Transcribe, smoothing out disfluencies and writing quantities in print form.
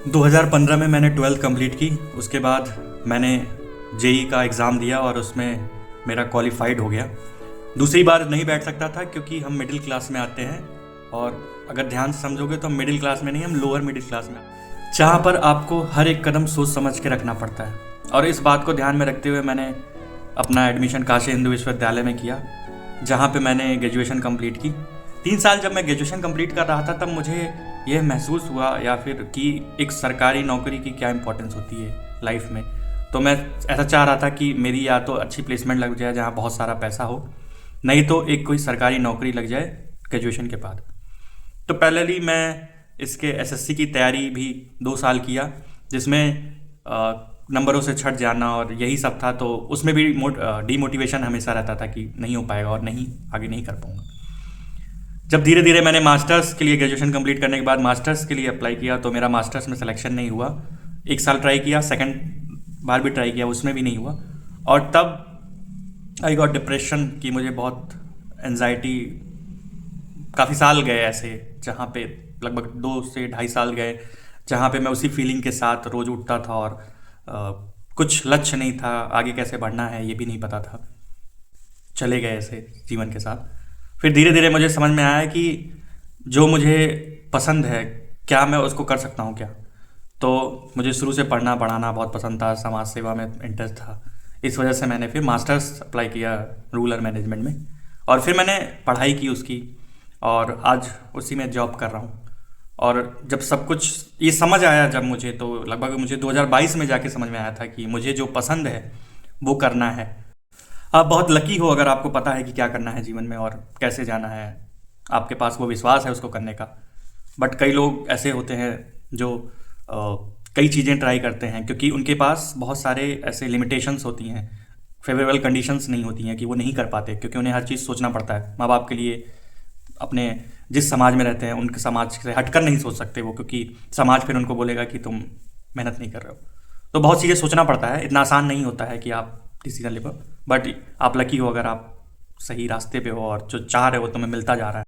2015 में मैंने 12th complete की। उसके बाद मैंने जेई का एग्ज़ाम दिया और उसमें मेरा क्वालिफाइड हो गया। दूसरी बार नहीं बैठ सकता था क्योंकि हम मिडिल क्लास में आते हैं, और अगर ध्यान से समझोगे तो हम मिडिल क्लास में नहीं, हम लोअर मिडिल क्लास में, जहाँ पर आपको हर एक कदम सोच समझ के रखना पड़ता है। और इस बात को ध्यान में रखते हुए मैंने अपना एडमिशन काशी हिंदू विश्वविद्यालय में किया, जहाँ पे मैंने ग्रेजुएशन कंप्लीट की। 3 साल जब मैं ग्रेजुएशन कंप्लीट कर रहा था तब मुझे यह महसूस हुआ या फिर कि एक सरकारी नौकरी की क्या इंपॉर्टेंस होती है लाइफ में। तो मैं ऐसा चाह रहा था कि मेरी या तो अच्छी प्लेसमेंट लग जाए जहाँ बहुत सारा पैसा हो, नहीं तो एक कोई सरकारी नौकरी लग जाए ग्रेजुएशन के बाद। तो पैरेलली मैं इसके एसएससी की तैयारी भी 2 साल किया, जिसमें नंबरों से छट जाना और यही सब था। तो उसमें भी डीमोटिवेशन हमेशा रहता था कि नहीं हो पाएगा और नहीं, आगे नहीं कर पाऊंगा। जब धीरे धीरे मैंने मास्टर्स के लिए ग्रेजुएशन कंप्लीट करने के बाद मास्टर्स के लिए अप्लाई किया तो मेरा मास्टर्स में सिलेक्शन नहीं हुआ। 1 साल ट्राई किया, सेकंड बार भी ट्राई किया, उसमें भी नहीं हुआ। और तब आई गॉट डिप्रेशन कि मुझे बहुत एनजाइटी, काफ़ी साल गए ऐसे जहाँ पे लगभग 2 से ढाई साल गए जहाँ पे मैं उसी फीलिंग के साथ रोज़ उठता था और कुछ लक्ष्य नहीं था, आगे कैसे बढ़ना है ये भी नहीं पता था, चले गए ऐसे जीवन के साथ। फिर धीरे धीरे मुझे समझ में आया कि जो मुझे पसंद है क्या मैं उसको कर सकता हूँ क्या। तो मुझे शुरू से पढ़ना पढ़ाना बहुत पसंद था, समाज सेवा में इंटरेस्ट था। इस वजह से मैंने फिर मास्टर्स अप्लाई किया रूरल मैनेजमेंट में, और फिर मैंने पढ़ाई की उसकी, और आज उसी में जॉब कर रहा हूँ। और जब सब कुछ ये समझ आया जब मुझे, तो लगभग मुझे 2022 में जाके समझ में आया था कि मुझे जो पसंद है वो करना है। आप बहुत लकी हो अगर आपको पता है कि क्या करना है जीवन में और कैसे जाना है, आपके पास वो विश्वास है उसको करने का। बट कई लोग ऐसे होते हैं जो कई चीज़ें ट्राई करते हैं क्योंकि उनके पास बहुत सारे ऐसे लिमिटेशंस होती हैं, फेवरेबल कंडीशंस नहीं होती हैं कि वो नहीं कर पाते, क्योंकि उन्हें हर चीज़ सोचना पड़ता है। माँ बाप के लिए, अपने जिस समाज में रहते हैं उनके समाज से हटकर नहीं सोच सकते वो, क्योंकि समाज फिर उनको बोलेगा कि तुम मेहनत नहीं कर रहे हो। तो बहुत चीज़ें सोचना पड़ता है, इतना आसान नहीं होता है कि आप डिसीजन ले पाओ। बट आप लकी हो अगर आप सही रास्ते पे हो और जो चाह रहे हो तुम्हें मिलता जा रहा है।